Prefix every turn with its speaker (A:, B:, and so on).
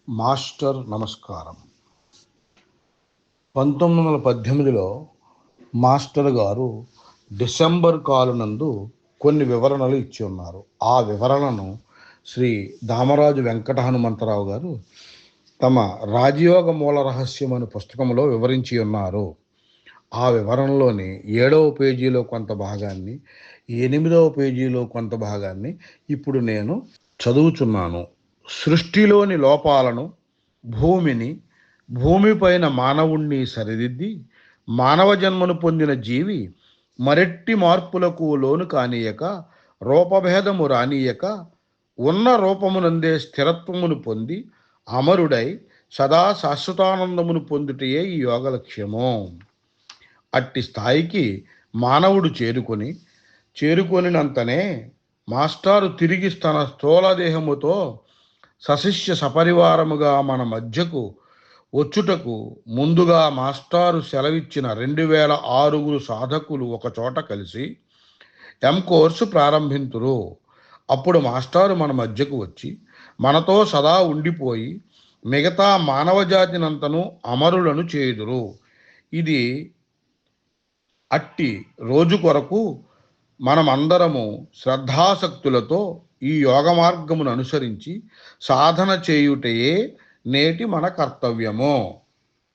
A: Master నమస్కారం. 1918లో master గారు December కాలునందు కొన్ని వివరణలు ఇచ్చి ఉన్నారు. ఆ వివరణను శ్రీ దామరాజు వెంకట హనుమంతరావు గారు తమ రాజయోగ మూల రహస్యం అనే పుస్తకంలో వివరించి ఉన్నారు. ఆ వివరణలోని 7వ పేజీలో కొంత భాగాన్ని, 8వ పేజీలో కొంత భాగాన్ని ఇప్పుడు నేను చదువుచున్నాను. సృష్టిలోని లోపాలను, భూమిని, భూమిపైన మానవుణ్ణి సరిదిద్ది మానవ జన్మను పొందిన జీవి మరెట్టి మార్పులకు లోను కానీయక, రూపభేదము రానీయక, ఉన్న రూపమునందే స్థిరత్వమును పొంది అమరుడై సదా శాశ్వతానందమును పొందుటయే ఈ యోగ లక్ష్యము. అట్టి స్థాయికి మానవుడు చేరుకొనినంతనే మాస్టారు తిరిగి తన స్థూలదేహముతో సశిష్య సపరివారముగా మన మధ్యకు వచ్చుటకు ముందుగా మాస్టారు సెలవిచ్చిన 2006 సాధకులు ఒకచోట కలిసి కోర్సు ప్రారంభింతురు. అప్పుడు మాస్టారు మన మధ్యకు వచ్చి మనతో సదా ఉండిపోయి మిగతా మానవజాతినంతను అమరులను చేయుదురు. ఇది అట్టి రోజు కొరకు మనమందరము శ్రద్ధాసక్తులతో ఈ యోగ మార్గమును అనుసరించి సాధన చేయుటయే నేటి మన కర్తవ్యము.